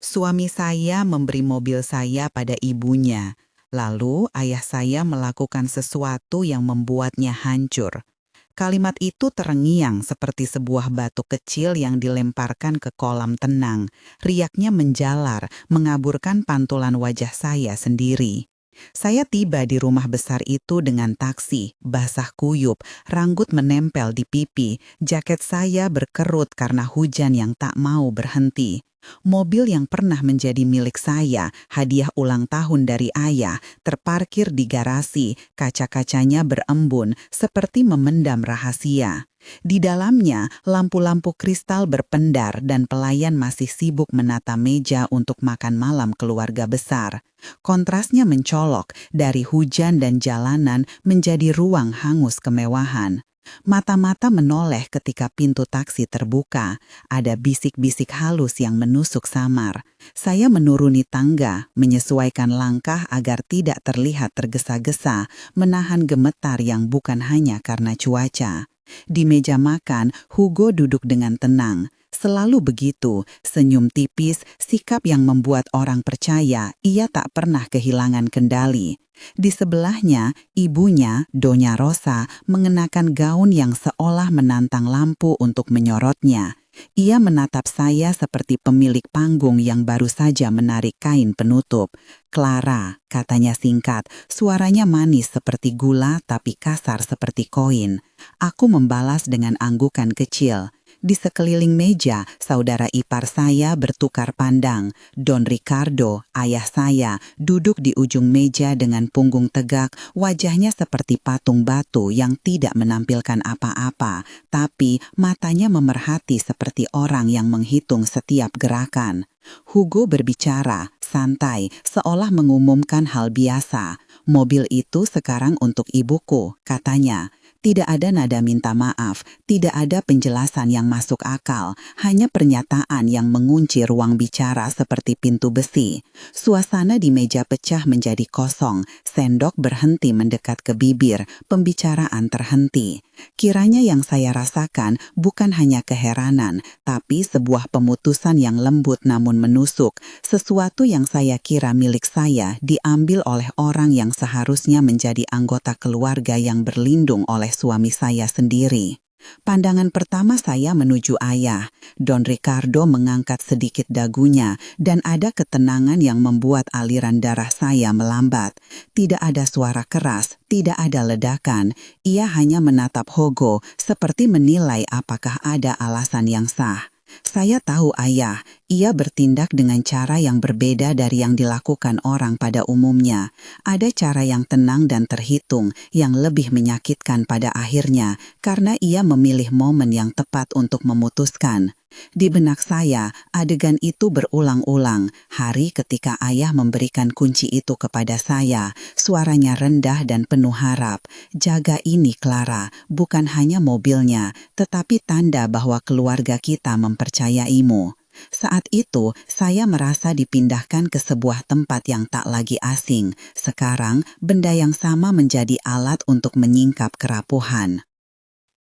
Suami saya memberi mobil saya pada ibunya, lalu ayah saya melakukan sesuatu yang membuatnya hancur. Kalimat itu terngiang seperti sebuah batu kecil yang dilemparkan ke kolam tenang. Riaknya menjalar, mengaburkan pantulan wajah saya sendiri. Saya tiba di rumah besar itu dengan taksi, basah kuyup, rambut menempel di pipi, jaket saya berkerut karena hujan yang tak mau berhenti. Mobil yang pernah menjadi milik saya, hadiah ulang tahun dari ayah, terparkir di garasi, kaca-kacanya berembun seperti memendam rahasia. Di dalamnya, lampu-lampu kristal berpendar dan pelayan masih sibuk menata meja untuk makan malam keluarga besar. Kontrasnya mencolok dari hujan dan jalanan menjadi ruang hangus kemewahan. Mata-mata menoleh ketika pintu taksi terbuka. Ada bisik-bisik halus yang menusuk samar. Saya menuruni tangga, menyesuaikan langkah agar tidak terlihat tergesa-gesa, menahan gemetar yang bukan hanya karena cuaca. Di meja makan, Hugo duduk dengan tenang. Selalu begitu, senyum tipis, sikap yang membuat orang percaya ia tak pernah kehilangan kendali. Di sebelahnya, ibunya, Donya Rosa, mengenakan gaun yang seolah menantang lampu untuk menyorotnya. Ia menatap saya seperti pemilik panggung yang baru saja menarik kain penutup. "Clara," katanya singkat, suaranya manis seperti gula tapi kasar seperti koin. Aku membalas dengan anggukan kecil. Di sekeliling meja, saudara ipar saya bertukar pandang. Don Ricardo, ayah saya, duduk di ujung meja dengan punggung tegak, wajahnya seperti patung batu yang tidak menampilkan apa-apa, tapi matanya memerhati seperti orang yang menghitung setiap gerakan. Hugo berbicara, santai, seolah mengumumkan hal biasa. "Mobil itu sekarang untuk ibuku," katanya. Tidak ada nada minta maaf, tidak ada penjelasan yang masuk akal, hanya pernyataan yang mengunci ruang bicara seperti pintu besi. Suasana di meja pecah menjadi kosong, sendok berhenti mendekat ke bibir, pembicaraan terhenti. Kiranya yang saya rasakan bukan hanya keheranan, tapi sebuah pemutusan yang lembut namun menusuk. Sesuatu yang saya kira milik saya diambil oleh orang yang seharusnya menjadi anggota keluarga yang berlindung oleh suami saya sendiri. Pandangan pertama saya menuju ayah. Don Ricardo mengangkat sedikit dagunya dan ada ketenangan yang membuat aliran darah saya melambat. Tidak ada suara keras, tidak ada ledakan. Ia hanya menatap Hugo seperti menilai apakah ada alasan yang sah. Saya tahu ayah, ia bertindak dengan cara yang berbeda dari yang dilakukan orang pada umumnya. Ada cara yang tenang dan terhitung, yang lebih menyakitkan pada akhirnya, karena ia memilih momen yang tepat untuk memutuskan. Di benak saya, adegan itu berulang-ulang. Hari ketika ayah memberikan kunci itu kepada saya, suaranya rendah dan penuh harap. "Jaga ini, Clara, bukan hanya mobilnya, tetapi tanda bahwa keluarga kita mempercayaimu." Saat itu, saya merasa dipindahkan ke sebuah tempat yang tak lagi asing. Sekarang, benda yang sama menjadi alat untuk menyingkap kerapuhan.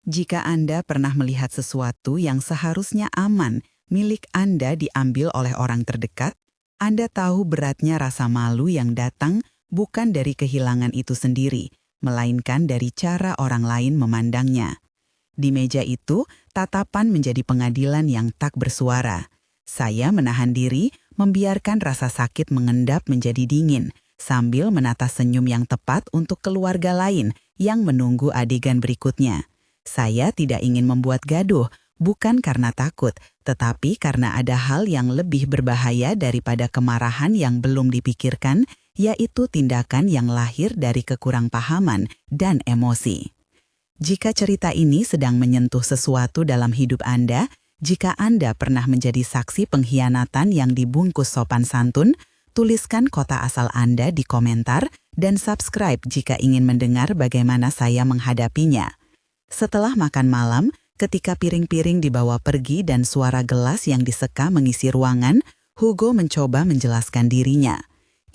Jika Anda pernah melihat sesuatu yang seharusnya aman, milik Anda diambil oleh orang terdekat, Anda tahu beratnya rasa malu yang datang bukan dari kehilangan itu sendiri, melainkan dari cara orang lain memandangnya. Di meja itu, tatapan menjadi pengadilan yang tak bersuara. Saya menahan diri, membiarkan rasa sakit mengendap menjadi dingin, sambil menata senyum yang tepat untuk keluarga lain yang menunggu adegan berikutnya. Saya tidak ingin membuat gaduh, bukan karena takut, tetapi karena ada hal yang lebih berbahaya daripada kemarahan yang belum dipikirkan, yaitu tindakan yang lahir dari kekurangpahaman dan emosi. Jika cerita ini sedang menyentuh sesuatu dalam hidup Anda, jika Anda pernah menjadi saksi pengkhianatan yang dibungkus sopan santun, tuliskan kota asal Anda di komentar dan subscribe jika ingin mendengar bagaimana saya menghadapinya. Setelah makan malam, ketika piring-piring dibawa pergi dan suara gelas yang diseka mengisi ruangan, Hugo mencoba menjelaskan dirinya.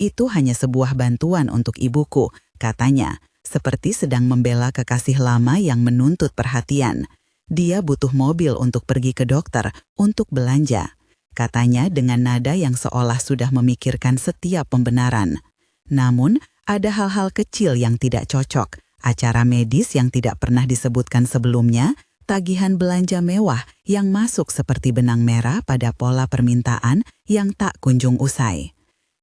"Itu hanya sebuah bantuan untuk ibuku," katanya, seperti sedang membela kekasih lama yang menuntut perhatian. "Dia butuh mobil untuk pergi ke dokter, untuk belanja." katanya dengan nada yang seolah sudah memikirkan setiap pembenaran. Namun, ada hal-hal kecil yang tidak cocok, acara medis yang tidak pernah disebutkan sebelumnya, tagihan belanja mewah yang masuk seperti benang merah pada pola permintaan yang tak kunjung usai.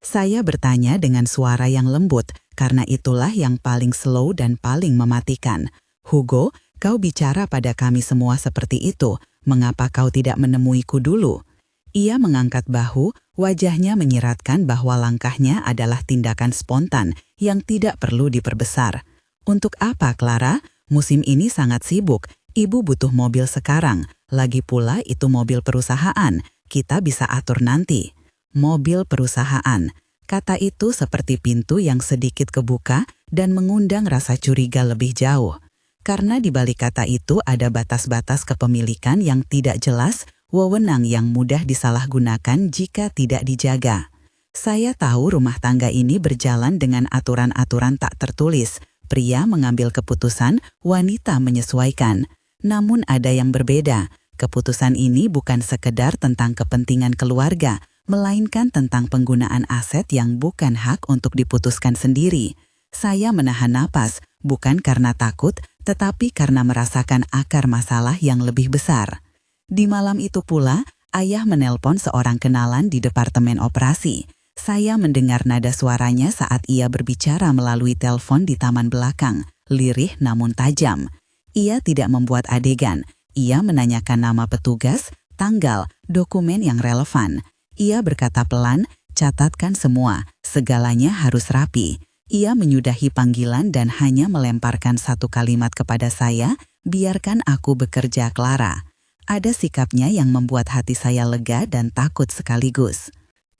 Saya bertanya dengan suara yang lembut, karena itulah yang paling slow dan paling mematikan. Hugo, kau bicara pada kami semua seperti itu, mengapa kau tidak menemuiku dulu? Ia mengangkat bahu, wajahnya menyiratkan bahwa langkahnya adalah tindakan spontan yang tidak perlu diperbesar. Untuk apa, Clara? Musim ini sangat sibuk. Ibu butuh mobil sekarang. Lagi pula itu mobil perusahaan. Kita bisa atur nanti. Mobil perusahaan. Kata itu seperti pintu yang sedikit kebuka dan mengundang rasa curiga lebih jauh. Karena di balik kata itu ada batas-batas kepemilikan yang tidak jelas, wewenang yang mudah disalahgunakan jika tidak dijaga. Saya tahu rumah tangga ini berjalan dengan aturan-aturan tak tertulis. Pria mengambil keputusan, wanita menyesuaikan. Namun ada yang berbeda. Keputusan ini bukan sekedar tentang kepentingan keluarga, melainkan tentang penggunaan aset yang bukan hak untuk diputuskan sendiri. Saya menahan napas, bukan karena takut, tetapi karena merasakan akar masalah yang lebih besar. Di malam itu pula, ayah menelpon seorang kenalan di departemen operasi. Saya mendengar nada suaranya saat ia berbicara melalui telepon di taman belakang, lirih namun tajam. Ia tidak membuat adegan, ia menanyakan nama petugas, tanggal, dokumen yang relevan. Ia berkata pelan, catatkan semua, segalanya harus rapi. Ia menyudahi panggilan dan hanya melemparkan satu kalimat kepada saya, biarkan aku bekerja, Clara. Ada sikapnya yang membuat hati saya lega dan takut sekaligus.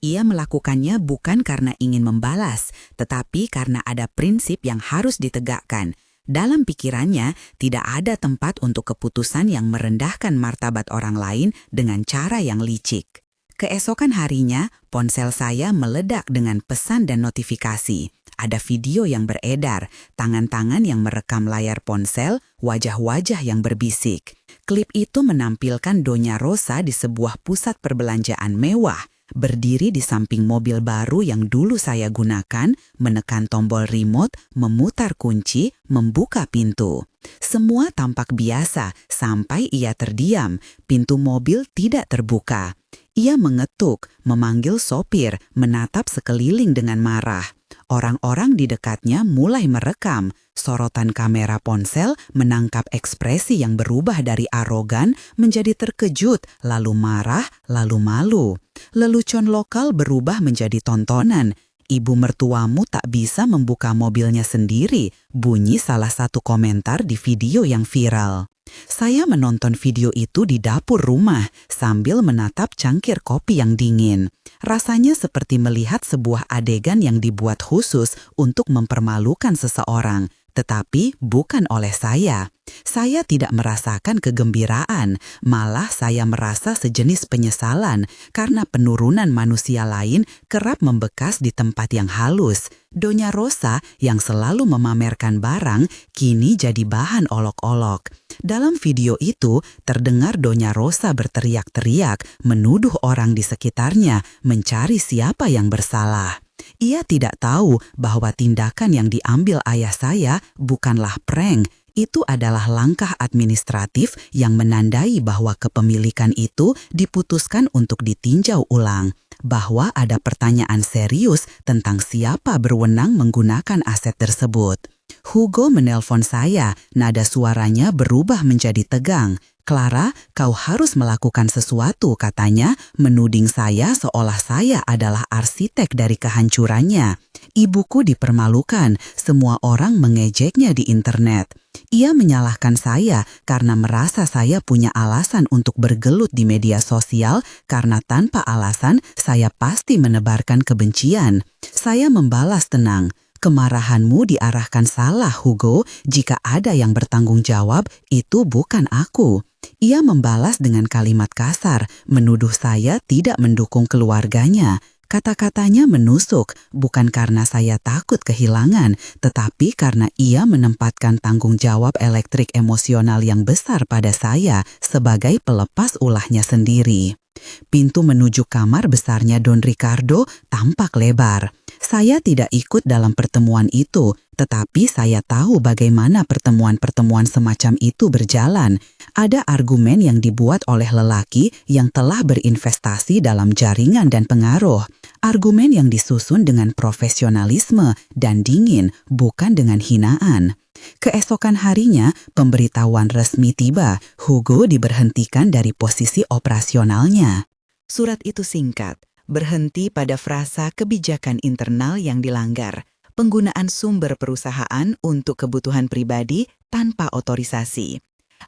Ia melakukannya bukan karena ingin membalas, tetapi karena ada prinsip yang harus ditegakkan. Dalam pikirannya, tidak ada tempat untuk keputusan yang merendahkan martabat orang lain dengan cara yang licik. Keesokan harinya, ponsel saya meledak dengan pesan dan notifikasi. Ada video yang beredar, tangan-tangan yang merekam layar ponsel, wajah-wajah yang berbisik. Klip itu menampilkan Donya Rosa di sebuah pusat perbelanjaan mewah, berdiri di samping mobil baru yang dulu saya gunakan, menekan tombol remote, memutar kunci, membuka pintu. Semua tampak biasa sampai ia terdiam, pintu mobil tidak terbuka. Ia mengetuk, memanggil sopir, menatap sekeliling dengan marah. Orang-orang di dekatnya mulai merekam. Sorotan kamera ponsel menangkap ekspresi yang berubah dari arogan menjadi terkejut, lalu marah, lalu malu. Lelucon lokal berubah menjadi tontonan. Ibu mertuamu tak bisa membuka mobilnya sendiri, bunyi salah satu komentar di video yang viral. Saya menonton video itu di dapur rumah sambil menatap cangkir kopi yang dingin. Rasanya seperti melihat sebuah adegan yang dibuat khusus untuk mempermalukan seseorang, tetapi bukan oleh saya. Saya tidak merasakan kegembiraan, malah saya merasa sejenis penyesalan karena penurunan manusia lain kerap membekas di tempat yang halus. Donya Rosa yang selalu memamerkan barang kini jadi bahan olok-olok. Dalam video itu terdengar Donya Rosa berteriak-teriak, menuduh orang di sekitarnya, mencari siapa yang bersalah. Ia tidak tahu bahwa tindakan yang diambil ayah saya bukanlah prank. Itu adalah langkah administratif yang menandai bahwa kepemilikan itu diputuskan untuk ditinjau ulang, bahwa ada pertanyaan serius tentang siapa berwenang menggunakan aset tersebut. Hugo menelpon saya, nada suaranya berubah menjadi tegang. Clara, kau harus melakukan sesuatu, katanya, menuding saya seolah saya adalah arsitek dari kehancurannya. Ibuku dipermalukan, semua orang mengejeknya di internet. Ia menyalahkan saya karena merasa saya punya alasan untuk bergelut di media sosial karena tanpa alasan saya pasti menebarkan kebencian. Saya membalas tenang. Kemarahanmu diarahkan salah, Hugo. Jika ada yang bertanggung jawab, itu bukan aku. Ia membalas dengan kalimat kasar, menuduh saya tidak mendukung keluarganya. Kata-katanya menusuk, bukan karena saya takut kehilangan, tetapi karena ia menempatkan tanggung jawab elektrik emosional yang besar pada saya sebagai pelepas ulahnya sendiri. Pintu menuju kamar besarnya Don Ricardo tampak lebar. Saya tidak ikut dalam pertemuan itu, tetapi saya tahu bagaimana pertemuan-pertemuan semacam itu berjalan. Ada argumen yang dibuat oleh lelaki yang telah berinvestasi dalam jaringan dan pengaruh. Argumen yang disusun dengan profesionalisme dan dingin, bukan dengan hinaan. Keesokan harinya, pemberitahuan resmi tiba. Hugo diberhentikan dari posisi operasionalnya. Surat itu singkat, berhenti pada frasa kebijakan internal yang dilanggar, penggunaan sumber perusahaan untuk kebutuhan pribadi tanpa otorisasi.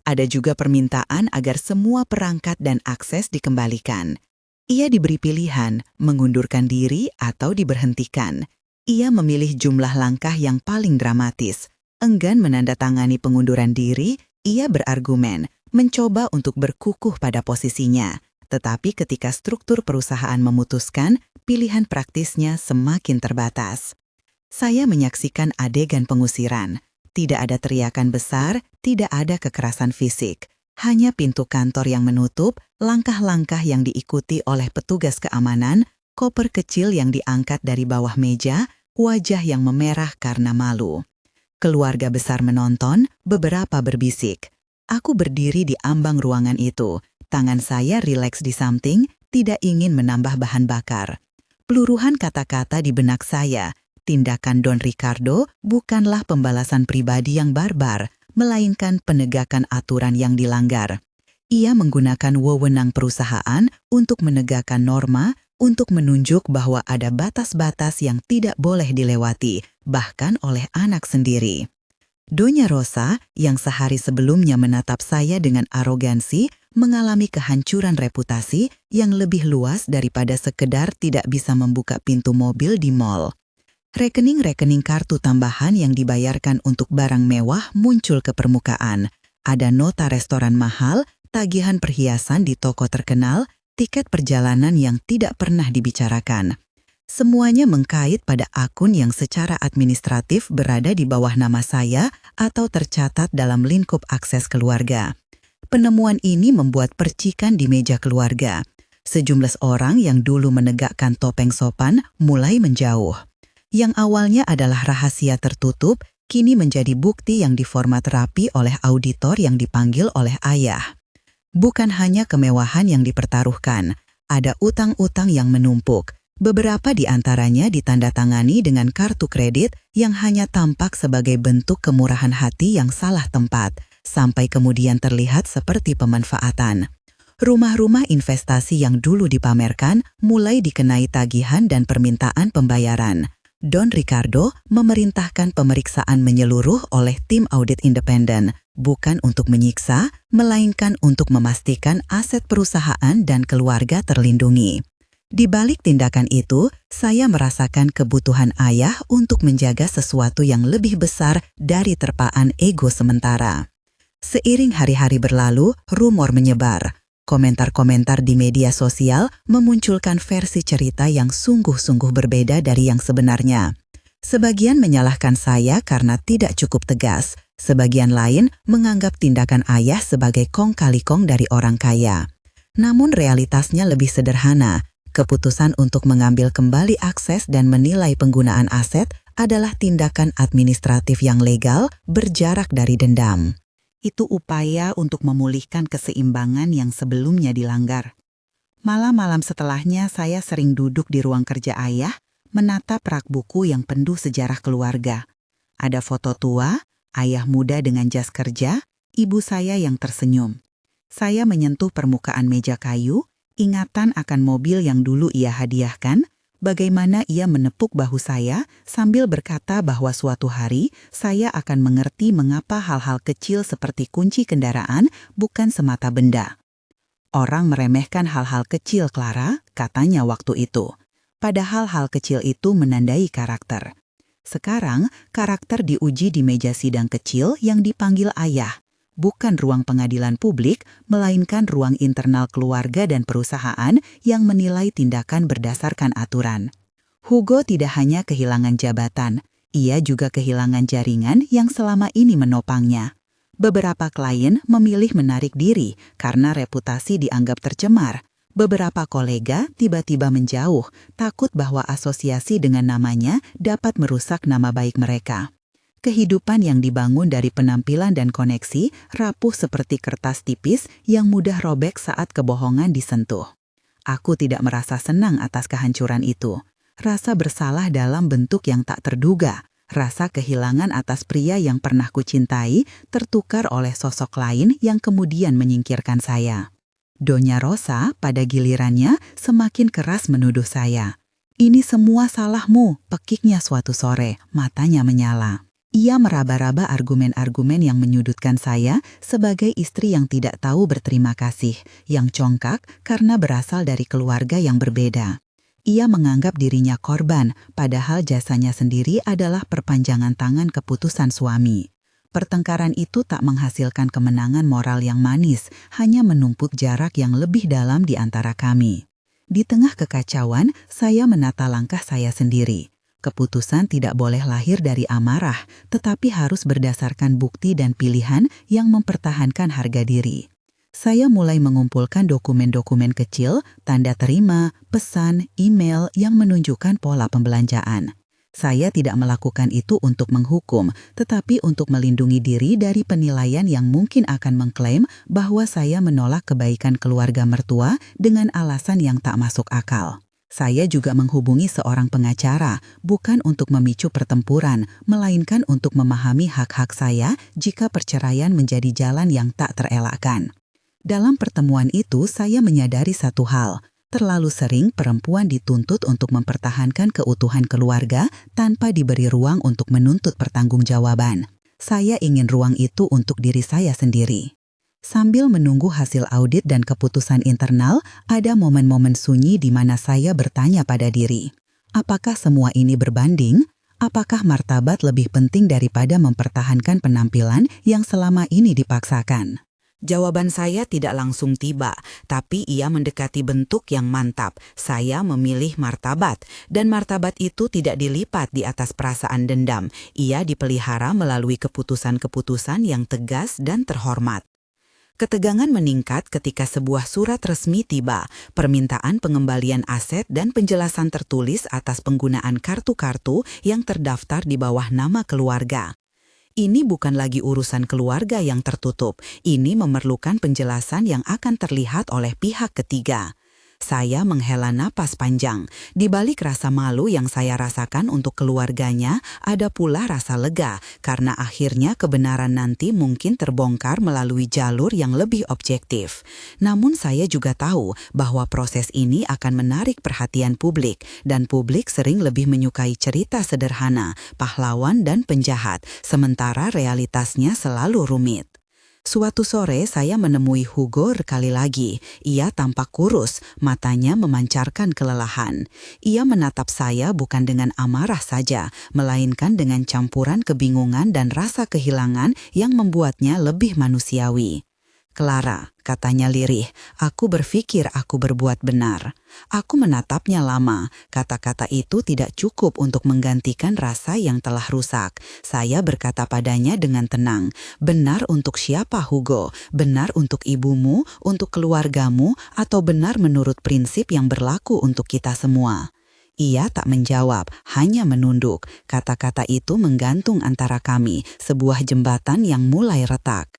Ada juga permintaan agar semua perangkat dan akses dikembalikan. Ia diberi pilihan, mengundurkan diri atau diberhentikan. Ia memilih jumlah langkah yang paling dramatis. Enggan menandatangani pengunduran diri, ia berargumen, mencoba untuk berkukuh pada posisinya. Tetapi ketika struktur perusahaan memutuskan, pilihan praktisnya semakin terbatas. Saya menyaksikan adegan pengusiran. Tidak ada teriakan besar, tidak ada kekerasan fisik. Hanya pintu kantor yang menutup, langkah-langkah yang diikuti oleh petugas keamanan, koper kecil yang diangkat dari bawah meja, wajah yang memerah karena malu. Keluarga besar menonton, beberapa berbisik. Aku berdiri di ambang ruangan itu. Tangan saya rileks di samping, tidak ingin menambah bahan bakar. Peluruhan kata-kata di benak saya. Tindakan Don Ricardo bukanlah pembalasan pribadi yang barbar, melainkan penegakan aturan yang dilanggar. Ia menggunakan wewenang perusahaan untuk menegakkan norma, untuk menunjuk bahwa ada batas-batas yang tidak boleh dilewati, bahkan oleh anak sendiri. Donya Rosa, yang sehari sebelumnya menatap saya dengan arogansi, mengalami kehancuran reputasi yang lebih luas daripada sekedar tidak bisa membuka pintu mobil di mal. Rekening-rekening kartu tambahan yang dibayarkan untuk barang mewah muncul ke permukaan. Ada nota restoran mahal, tagihan perhiasan di toko terkenal, tiket perjalanan yang tidak pernah dibicarakan. Semuanya mengkait pada akun yang secara administratif berada di bawah nama saya atau tercatat dalam lingkup akses keluarga. Penemuan ini membuat percikan di meja keluarga. Sejumlah orang yang dulu menegakkan topeng sopan mulai menjauh. Yang awalnya adalah rahasia tertutup, kini menjadi bukti yang diformat rapi oleh auditor yang dipanggil oleh ayah. Bukan hanya kemewahan yang dipertaruhkan, ada utang-utang yang menumpuk. Beberapa di antaranya ditandatangani dengan kartu kredit yang hanya tampak sebagai bentuk kemurahan hati yang salah tempat, sampai kemudian terlihat seperti pemanfaatan. Rumah-rumah investasi yang dulu dipamerkan mulai dikenai tagihan dan permintaan pembayaran. Don Ricardo memerintahkan pemeriksaan menyeluruh oleh tim audit independen, bukan untuk menyiksa, melainkan untuk memastikan aset perusahaan dan keluarga terlindungi. Di balik tindakan itu, saya merasakan kebutuhan ayah untuk menjaga sesuatu yang lebih besar dari terpaan ego sementara. Seiring hari-hari berlalu, rumor menyebar. Komentar-komentar di media sosial memunculkan versi cerita yang sungguh-sungguh berbeda dari yang sebenarnya. Sebagian menyalahkan saya karena tidak cukup tegas, sebagian lain menganggap tindakan ayah sebagai kong kali kong dari orang kaya. Namun realitasnya lebih sederhana. Keputusan untuk mengambil kembali akses dan menilai penggunaan aset adalah tindakan administratif yang legal, berjarak dari dendam. Itu upaya untuk memulihkan keseimbangan yang sebelumnya dilanggar. Malam-malam setelahnya saya sering duduk di ruang kerja ayah, menatap rak buku yang penuh sejarah keluarga. Ada foto tua, ayah muda dengan jas kerja, ibu saya yang tersenyum. Saya menyentuh permukaan meja kayu, ingatan akan mobil yang dulu ia hadiahkan, bagaimana ia menepuk bahu saya sambil berkata bahwa suatu hari saya akan mengerti mengapa hal-hal kecil seperti kunci kendaraan bukan semata benda. Orang meremehkan hal-hal kecil, Clara, katanya waktu itu. Padahal hal kecil itu menandai karakter. Sekarang, karakter diuji di meja sidang kecil yang dipanggil ayah. Bukan ruang pengadilan publik, melainkan ruang internal keluarga dan perusahaan yang menilai tindakan berdasarkan aturan. Hugo tidak hanya kehilangan jabatan, ia juga kehilangan jaringan yang selama ini menopangnya. Beberapa klien memilih menarik diri karena reputasi dianggap tercemar. Beberapa kolega tiba-tiba menjauh, takut bahwa asosiasi dengan namanya dapat merusak nama baik mereka. Kehidupan yang dibangun dari penampilan dan koneksi rapuh seperti kertas tipis yang mudah robek saat kebohongan disentuh. Aku tidak merasa senang atas kehancuran itu. Rasa bersalah dalam bentuk yang tak terduga. Rasa kehilangan atas pria yang pernah kucintai tertukar oleh sosok lain yang kemudian menyingkirkan saya. Donya Rosa pada gilirannya semakin keras menuduh saya. "Ini semua salahmu," pekiknya suatu sore, matanya menyala. Ia meraba-raba argumen-argumen yang menyudutkan saya sebagai istri yang tidak tahu berterima kasih, yang congkak karena berasal dari keluarga yang berbeda. Ia menganggap dirinya korban, padahal jasanya sendiri adalah perpanjangan tangan keputusan suami. Pertengkaran itu tak menghasilkan kemenangan moral yang manis, hanya menumpuk jarak yang lebih dalam di antara kami. Di tengah kekacauan, saya menata langkah saya sendiri. Keputusan tidak boleh lahir dari amarah, tetapi harus berdasarkan bukti dan pilihan yang mempertahankan harga diri. Saya mulai mengumpulkan dokumen-dokumen kecil, tanda terima, pesan, email yang menunjukkan pola pembelanjaan. Saya tidak melakukan itu untuk menghukum, tetapi untuk melindungi diri dari penilaian yang mungkin akan mengklaim bahwa saya menolak kebaikan keluarga mertua dengan alasan yang tak masuk akal. Saya juga menghubungi seorang pengacara, bukan untuk memicu pertempuran, melainkan untuk memahami hak-hak saya jika perceraian menjadi jalan yang tak terelakkan. Dalam pertemuan itu, saya menyadari satu hal. Terlalu sering perempuan dituntut untuk mempertahankan keutuhan keluarga tanpa diberi ruang untuk menuntut pertanggungjawaban. Saya ingin ruang itu untuk diri saya sendiri. Sambil menunggu hasil audit dan keputusan internal, ada momen-momen sunyi di mana saya bertanya pada diri. Apakah semua ini berbanding? Apakah martabat lebih penting daripada mempertahankan penampilan yang selama ini dipaksakan? Jawaban saya tidak langsung tiba, tapi ia mendekati bentuk yang mantap. Saya memilih martabat, dan martabat itu tidak dilipat di atas perasaan dendam. Ia dipelihara melalui keputusan-keputusan yang tegas dan terhormat. Ketegangan meningkat ketika sebuah surat resmi tiba, permintaan pengembalian aset dan penjelasan tertulis atas penggunaan kartu-kartu yang terdaftar di bawah nama keluarga. Ini bukan lagi urusan keluarga yang tertutup, ini memerlukan penjelasan yang akan terlihat oleh pihak ketiga. Saya menghela napas panjang. Di balik rasa malu yang saya rasakan untuk keluarganya, ada pula rasa lega karena akhirnya kebenaran nanti mungkin terbongkar melalui jalur yang lebih objektif. Namun saya juga tahu bahwa proses ini akan menarik perhatian publik, dan publik sering lebih menyukai cerita sederhana, pahlawan dan penjahat, sementara realitasnya selalu rumit. Suatu sore saya menemui Hugo sekali lagi. Ia tampak kurus, matanya memancarkan kelelahan. Ia menatap saya bukan dengan amarah saja, melainkan dengan campuran kebingungan dan rasa kehilangan yang membuatnya lebih manusiawi. "Clara," katanya lirih, "aku berpikir aku berbuat benar." Aku menatapnya lama. Kata-kata itu tidak cukup untuk menggantikan rasa yang telah rusak. Saya berkata padanya dengan tenang, "Benar untuk siapa, Hugo? Benar untuk ibumu, untuk keluargamu, atau benar menurut prinsip yang berlaku untuk kita semua?" Ia tak menjawab, hanya menunduk. Kata-kata itu menggantung antara kami, sebuah jembatan yang mulai retak.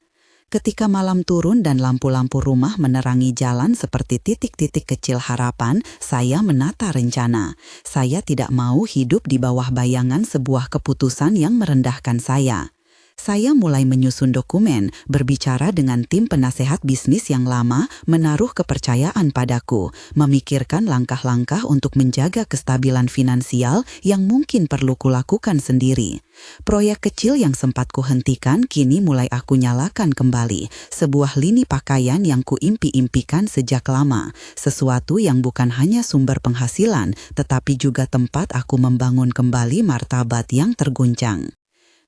Ketika malam turun dan lampu-lampu rumah menerangi jalan seperti titik-titik kecil harapan, saya menata rencana. Saya tidak mau hidup di bawah bayangan sebuah keputusan yang merendahkan saya. Saya mulai menyusun dokumen, berbicara dengan tim penasehat bisnis yang lama, menaruh kepercayaan padaku, memikirkan langkah-langkah untuk menjaga kestabilan finansial yang mungkin perlu kulakukan sendiri. Proyek kecil yang sempat kuhentikan kini mulai aku nyalakan kembali, sebuah lini pakaian yang kuimpi-impikan sejak lama, sesuatu yang bukan hanya sumber penghasilan, tetapi juga tempat aku membangun kembali martabat yang terguncang.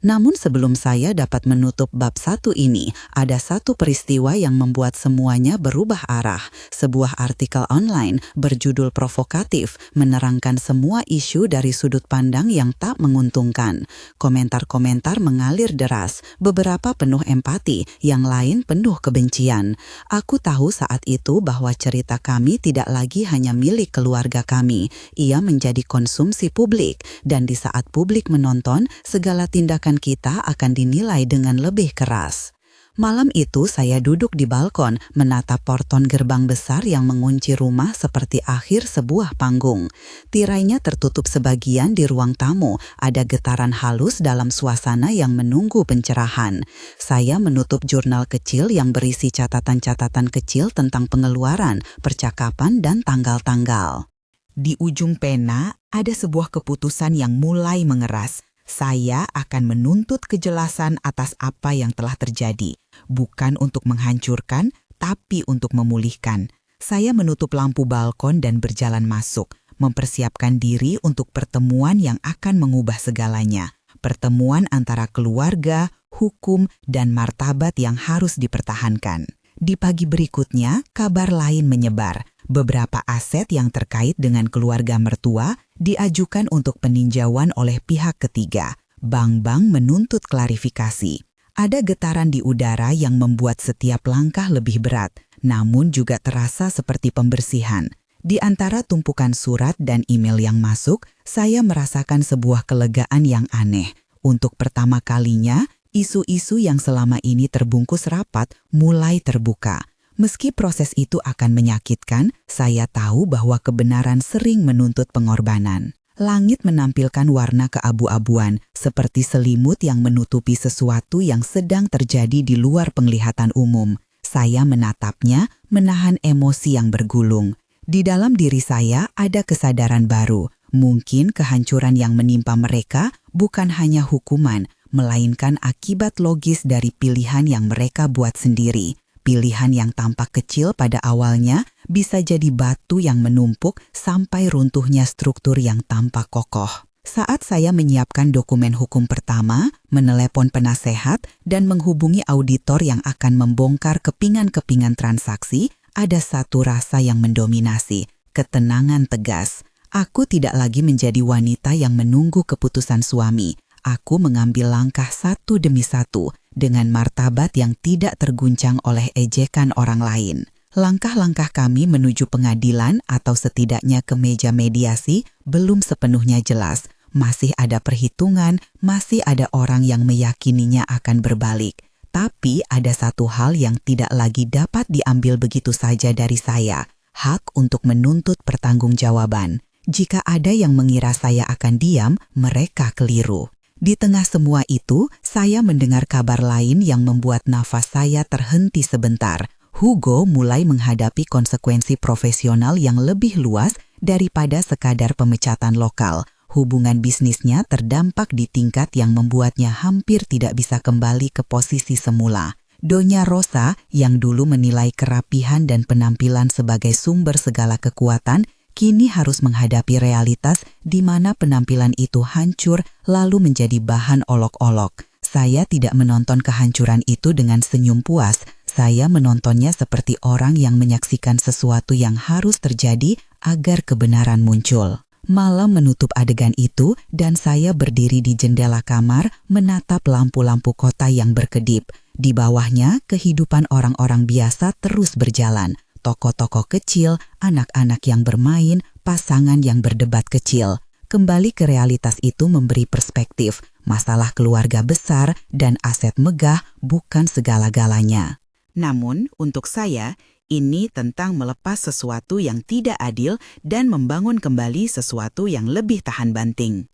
Namun sebelum saya dapat menutup bab 1 ini, ada satu peristiwa yang membuat semuanya berubah arah. Sebuah artikel online berjudul provokatif menerangkan semua isu dari sudut pandang yang tak menguntungkan. Komentar-komentar mengalir deras, beberapa penuh empati, yang lain penuh kebencian. Aku tahu saat itu bahwa cerita kami tidak lagi hanya milik keluarga kami. Ia menjadi konsumsi publik, dan di saat publik menonton, segala tindakan kita akan dinilai dengan lebih keras. Malam itu saya duduk di balkon menatap porton gerbang besar yang mengunci rumah seperti akhir sebuah panggung. Tirainya tertutup sebagian di ruang tamu, ada getaran halus dalam suasana yang menunggu pencerahan. Saya menutup jurnal kecil yang berisi catatan-catatan kecil tentang pengeluaran, percakapan, dan tanggal-tanggal. Di ujung pena ada sebuah keputusan yang mulai mengeras. Saya akan menuntut kejelasan atas apa yang telah terjadi, bukan untuk menghancurkan, tapi untuk memulihkan. Saya menutup lampu balkon dan berjalan masuk, mempersiapkan diri untuk pertemuan yang akan mengubah segalanya. Pertemuan antara keluarga, hukum, dan martabat yang harus dipertahankan. Di pagi berikutnya, kabar lain menyebar. Beberapa aset yang terkait dengan keluarga mertua diajukan untuk peninjauan oleh pihak ketiga. Bank-bank menuntut klarifikasi. Ada getaran di udara yang membuat setiap langkah lebih berat, namun juga terasa seperti pembersihan. Di antara tumpukan surat dan email yang masuk, saya merasakan sebuah kelegaan yang aneh. Untuk pertama kalinya, isu-isu yang selama ini terbungkus rapat mulai terbuka. Meski proses itu akan menyakitkan, saya tahu bahwa kebenaran sering menuntut pengorbanan. Langit menampilkan warna keabu-abuan, seperti selimut yang menutupi sesuatu yang sedang terjadi di luar penglihatan umum. Saya menatapnya, menahan emosi yang bergulung. Di dalam diri saya ada kesadaran baru. Mungkin kehancuran yang menimpa mereka bukan hanya hukuman, melainkan akibat logis dari pilihan yang mereka buat sendiri. Pilihan yang tampak kecil pada awalnya bisa jadi batu yang menumpuk sampai runtuhnya struktur yang tampak kokoh. Saat saya menyiapkan dokumen hukum pertama, menelepon penasehat, dan menghubungi auditor yang akan membongkar kepingan-kepingan transaksi, ada satu rasa yang mendominasi, ketenangan tegas. Aku tidak lagi menjadi wanita yang menunggu keputusan suami. Aku mengambil langkah satu demi satu, dengan martabat yang tidak terguncang oleh ejekan orang lain. Langkah-langkah kami menuju pengadilan atau setidaknya ke meja mediasi belum sepenuhnya jelas. Masih ada perhitungan, masih ada orang yang meyakininya akan berbalik. Tapi ada satu hal yang tidak lagi dapat diambil begitu saja dari saya, hak untuk menuntut pertanggungjawaban. Jika ada yang mengira saya akan diam, mereka keliru. Di tengah semua itu, saya mendengar kabar lain yang membuat nafas saya terhenti sebentar. Hugo mulai menghadapi konsekuensi profesional yang lebih luas daripada sekadar pemecatan lokal. Hubungan bisnisnya terdampak di tingkat yang membuatnya hampir tidak bisa kembali ke posisi semula. Donya Rosa, yang dulu menilai kerapihan dan penampilan sebagai sumber segala kekuatan, kini harus menghadapi realitas di mana penampilan itu hancur lalu menjadi bahan olok-olok. Saya tidak menonton kehancuran itu dengan senyum puas. Saya menontonnya seperti orang yang menyaksikan sesuatu yang harus terjadi agar kebenaran muncul. Malam menutup adegan itu dan saya berdiri di jendela kamar menatap lampu-lampu kota yang berkedip. Di bawahnya, kehidupan orang-orang biasa terus berjalan. Toko-toko kecil, anak-anak yang bermain, pasangan yang berdebat kecil. Kembali ke realitas itu memberi perspektif. Masalah keluarga besar dan aset megah bukan segala-galanya. Namun, untuk saya, ini tentang melepas sesuatu yang tidak adil dan membangun kembali sesuatu yang lebih tahan banting.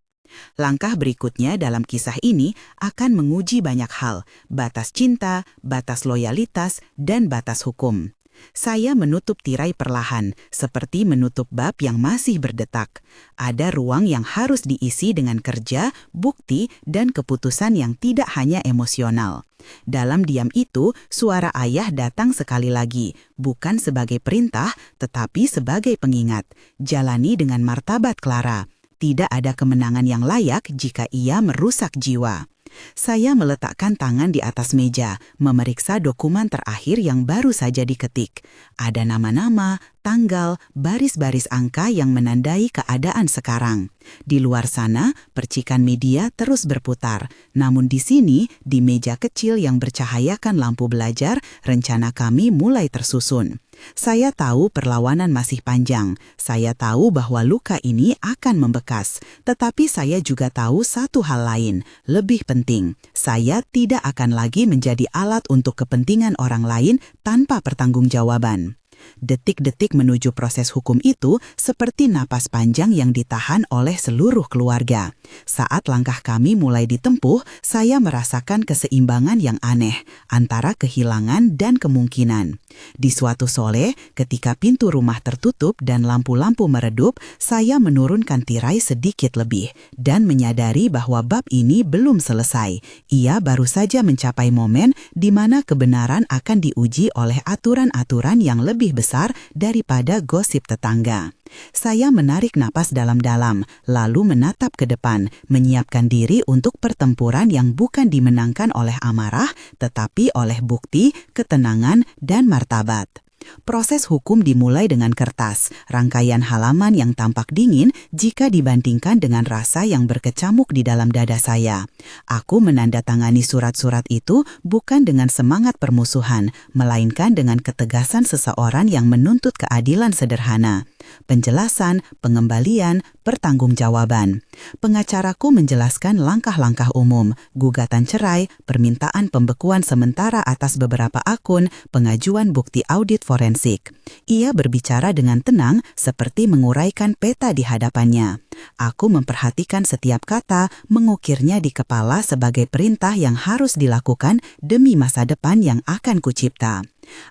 Langkah berikutnya dalam kisah ini akan menguji banyak hal, batas cinta, batas loyalitas, dan batas hukum. Saya menutup tirai perlahan, seperti menutup bab yang masih berdetak. Ada ruang yang harus diisi dengan kerja, bukti, dan keputusan yang tidak hanya emosional. Dalam diam itu, suara ayah datang sekali lagi, bukan sebagai perintah, tetapi sebagai pengingat. Jalani dengan martabat Clara. Tidak ada kemenangan yang layak jika ia merusak jiwa. Saya meletakkan tangan di atas meja, memeriksa dokumen terakhir yang baru saja diketik. Ada nama-nama, tanggal, baris-baris angka yang menandai keadaan sekarang. Di luar sana, percikan media terus berputar. Namun di sini, di meja kecil yang bercahayakan lampu belajar, rencana kami mulai tersusun. Saya tahu perlawanan masih panjang. Saya tahu bahwa luka ini akan membekas. Tetapi saya juga tahu satu hal lain, lebih penting. Saya tidak akan lagi menjadi alat untuk kepentingan orang lain tanpa pertanggungjawaban. Detik-detik menuju proses hukum itu seperti napas panjang yang ditahan oleh seluruh keluarga. Saat langkah kami mulai ditempuh, saya merasakan keseimbangan yang aneh antara kehilangan dan kemungkinan. Di suatu sore, ketika pintu rumah tertutup dan lampu-lampu meredup, saya menurunkan tirai sedikit lebih dan menyadari bahwa bab ini belum selesai. Ia baru saja mencapai momen di mana kebenaran akan diuji oleh aturan-aturan yang lebih besar daripada gosip tetangga. Saya menarik napas dalam-dalam, lalu menatap ke depan, menyiapkan diri untuk pertempuran yang bukan dimenangkan oleh amarah, tetapi oleh bukti, ketenangan, dan martabat. Proses hukum dimulai dengan kertas, rangkaian halaman yang tampak dingin jika dibandingkan dengan rasa yang berkecamuk di dalam dada saya. Aku menandatangani surat-surat itu bukan dengan semangat permusuhan, melainkan dengan ketegasan seseorang yang menuntut keadilan sederhana. Penjelasan, pengembalian, pertanggungjawaban. Pengacaraku menjelaskan langkah-langkah umum, gugatan cerai, permintaan pembekuan sementara atas beberapa akun, pengajuan bukti audit forensik. Ia berbicara dengan tenang seperti menguraikan peta di hadapannya. Aku memperhatikan setiap kata, mengukirnya di kepala sebagai perintah yang harus dilakukan demi masa depan yang akan kucipta.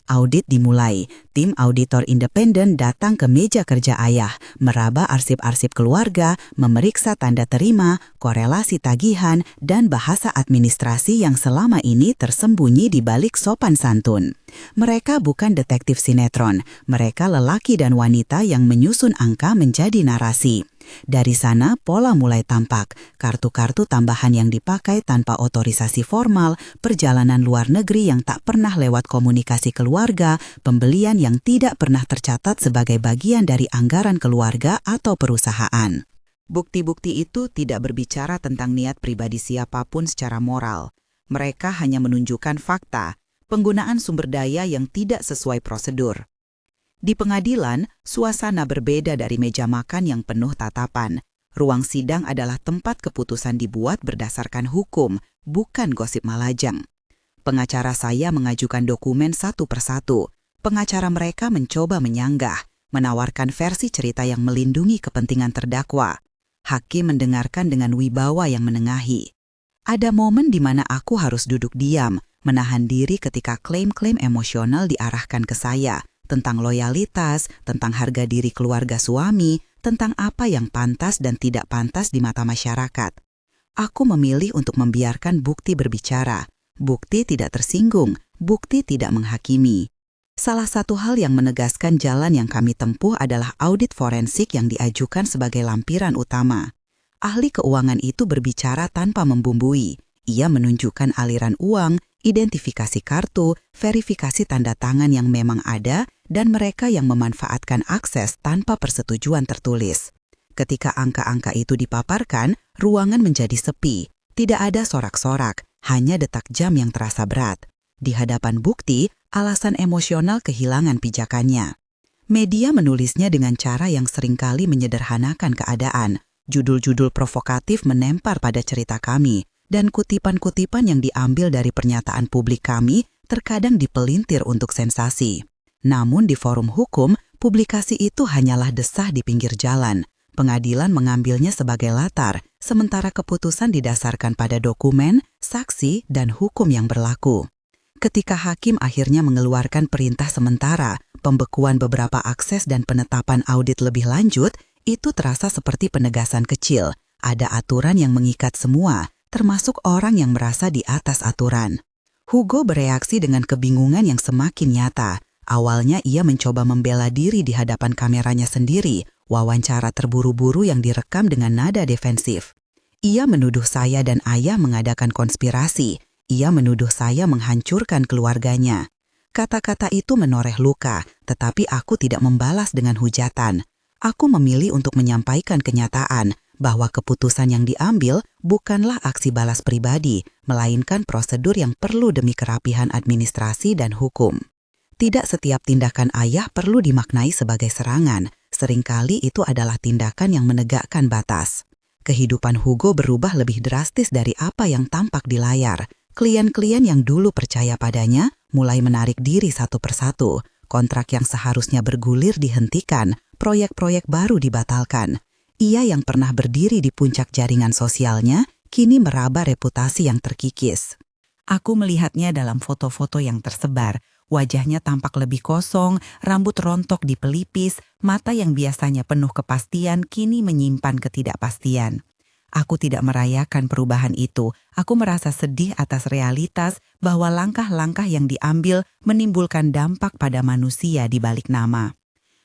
Audit dimulai. Tim auditor independen datang ke meja kerja ayah, meraba arsip-arsip keluarga, memeriksa tanda terima, korelasi tagihan, dan bahasa administrasi yang selama ini tersembunyi di balik sopan santun. Mereka bukan detektif sinetron, mereka lelaki dan wanita yang menyusun angka menjadi narasi. Dari sana pola mulai tampak, kartu-kartu tambahan yang dipakai tanpa otorisasi formal, perjalanan luar negeri yang tak pernah lewat komunikasi keluarga, pembelian yang tidak pernah tercatat sebagai bagian dari anggaran keluarga atau perusahaan. Bukti-bukti itu tidak berbicara tentang niat pribadi siapapun secara moral. Mereka hanya menunjukkan fakta, penggunaan sumber daya yang tidak sesuai prosedur. Di pengadilan, suasana berbeda dari meja makan yang penuh tatapan. Ruang sidang adalah tempat keputusan dibuat berdasarkan hukum, bukan gosip malajang. Pengacara saya mengajukan dokumen satu persatu. Pengacara mereka mencoba menyanggah, menawarkan versi cerita yang melindungi kepentingan terdakwa. Hakim mendengarkan dengan wibawa yang menengahi. Ada momen di mana aku harus duduk diam, menahan diri ketika klaim-klaim emosional diarahkan ke saya, tentang loyalitas, tentang harga diri keluarga suami, tentang apa yang pantas dan tidak pantas di mata masyarakat. Aku memilih untuk membiarkan bukti berbicara. Bukti tidak tersinggung, bukti tidak menghakimi. Salah satu hal yang menegaskan jalan yang kami tempuh adalah audit forensik yang diajukan sebagai lampiran utama. Ahli keuangan itu berbicara tanpa membumbui. Ia menunjukkan aliran uang, identifikasi kartu, verifikasi tanda tangan yang memang ada, dan mereka yang memanfaatkan akses tanpa persetujuan tertulis. Ketika angka-angka itu dipaparkan, ruangan menjadi sepi. Tidak ada sorak-sorak, hanya detak jam yang terasa berat. Di hadapan bukti, alasan emosional kehilangan pijakannya. Media menulisnya dengan cara yang seringkali menyederhanakan keadaan. Judul-judul provokatif menempar pada cerita kami, dan kutipan-kutipan yang diambil dari pernyataan publik kami terkadang dipelintir untuk sensasi. Namun di forum hukum, publikasi itu hanyalah desah di pinggir jalan. Pengadilan mengambilnya sebagai latar, sementara keputusan didasarkan pada dokumen, saksi, dan hukum yang berlaku. Ketika hakim akhirnya mengeluarkan perintah sementara, pembekuan beberapa akses dan penetapan audit lebih lanjut, itu terasa seperti penegasan kecil. Ada aturan yang mengikat semua, termasuk orang yang merasa di atas aturan. Hugo bereaksi dengan kebingungan yang semakin nyata. Awalnya ia mencoba membela diri di hadapan kameranya sendiri, wawancara terburu-buru yang direkam dengan nada defensif. Ia menuduh saya dan ayah mengadakan konspirasi. Ia menuduh saya menghancurkan keluarganya. Kata-kata itu menoreh luka, tetapi aku tidak membalas dengan hujatan. Aku memilih untuk menyampaikan kenyataan bahwa keputusan yang diambil bukanlah aksi balas pribadi, melainkan prosedur yang perlu demi kerapihan administrasi dan hukum. Tidak setiap tindakan ayah perlu dimaknai sebagai serangan. Seringkali itu adalah tindakan yang menegakkan batas. Kehidupan Hugo berubah lebih drastis dari apa yang tampak di layar. Klien-klien yang dulu percaya padanya mulai menarik diri satu persatu. Kontrak yang seharusnya bergulir dihentikan, proyek-proyek baru dibatalkan. Ia yang pernah berdiri di puncak jaringan sosialnya, kini meraba reputasi yang terkikis. Aku melihatnya dalam foto-foto yang tersebar. Wajahnya tampak lebih kosong, rambut rontok di pelipis, mata yang biasanya penuh kepastian kini menyimpan ketidakpastian. Aku tidak merayakan perubahan itu. Aku merasa sedih atas realitas bahwa langkah-langkah yang diambil menimbulkan dampak pada manusia di balik nama.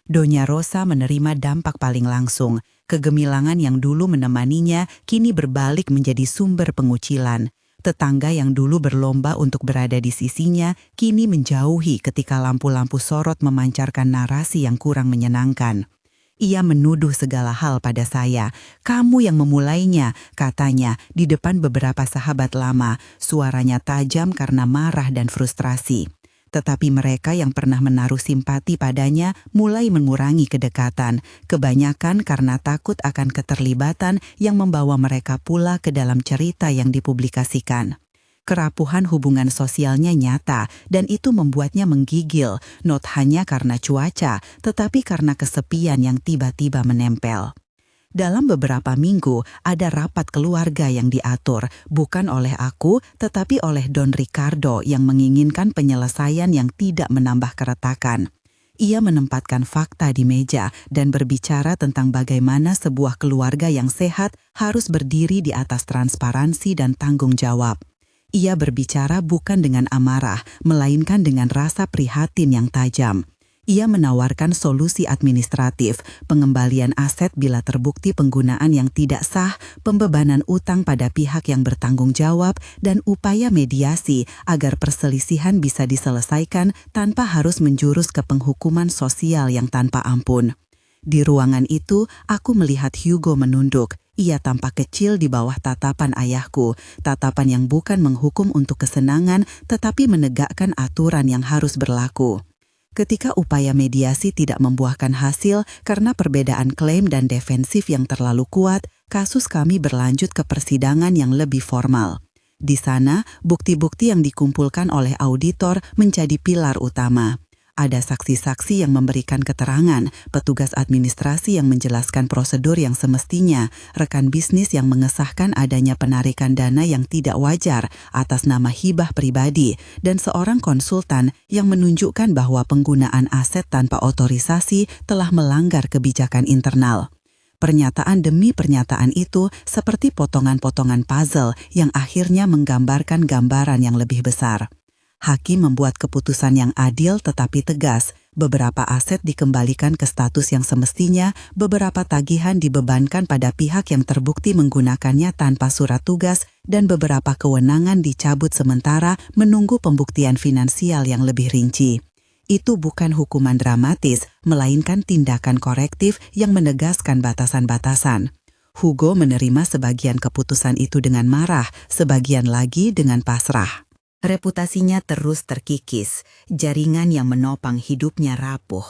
Donya Rosa menerima dampak paling langsung. Kegemilangan yang dulu menemaninya kini berbalik menjadi sumber pengucilan. Tetangga yang dulu berlomba untuk berada di sisinya kini menjauhi ketika lampu-lampu sorot memancarkan narasi yang kurang menyenangkan. Ia menuduh segala hal pada saya. "Kamu yang memulainya," katanya di depan beberapa sahabat lama. Suaranya tajam karena marah dan frustrasi. Tetapi mereka yang pernah menaruh simpati padanya mulai mengurangi kedekatan, kebanyakan karena takut akan keterlibatan yang membawa mereka pula ke dalam cerita yang dipublikasikan. Kerapuhan hubungan sosialnya nyata dan itu membuatnya menggigil, not hanya karena cuaca, tetapi karena kesepian yang tiba-tiba menempel. Dalam beberapa minggu, ada rapat keluarga yang diatur, bukan oleh aku, tetapi oleh Don Ricardo yang menginginkan penyelesaian yang tidak menambah keretakan. Ia menempatkan fakta di meja dan berbicara tentang bagaimana sebuah keluarga yang sehat harus berdiri di atas transparansi dan tanggung jawab. Ia berbicara bukan dengan amarah, melainkan dengan rasa prihatin yang tajam. Ia menawarkan solusi administratif, pengembalian aset bila terbukti penggunaan yang tidak sah, pembebanan utang pada pihak yang bertanggung jawab, dan upaya mediasi agar perselisihan bisa diselesaikan tanpa harus menjurus ke penghukuman sosial yang tanpa ampun. Di ruangan itu, aku melihat Hugo menunduk. Ia tampak kecil di bawah tatapan ayahku, tatapan yang bukan menghukum untuk kesenangan, tetapi menegakkan aturan yang harus berlaku. Ketika upaya mediasi tidak membuahkan hasil karena perbedaan klaim dan defensif yang terlalu kuat, kasus kami berlanjut ke persidangan yang lebih formal. Di sana, bukti-bukti yang dikumpulkan oleh auditor menjadi pilar utama. Ada saksi-saksi yang memberikan keterangan, petugas administrasi yang menjelaskan prosedur yang semestinya, rekan bisnis yang mengesahkan adanya penarikan dana yang tidak wajar atas nama hibah pribadi, dan seorang konsultan yang menunjukkan bahwa penggunaan aset tanpa otorisasi telah melanggar kebijakan internal. Pernyataan demi pernyataan itu seperti potongan-potongan puzzle yang akhirnya menggambarkan gambaran yang lebih besar. Hakim membuat keputusan yang adil tetapi tegas. Beberapa aset dikembalikan ke status yang semestinya, beberapa tagihan dibebankan pada pihak yang terbukti menggunakannya tanpa surat tugas, dan beberapa kewenangan dicabut sementara menunggu pembuktian finansial yang lebih rinci. Itu bukan hukuman dramatis, melainkan tindakan korektif yang menegaskan batasan-batasan. Hugo menerima sebagian keputusan itu dengan marah, sebagian lagi dengan pasrah. Reputasinya terus terkikis, jaringan yang menopang hidupnya rapuh.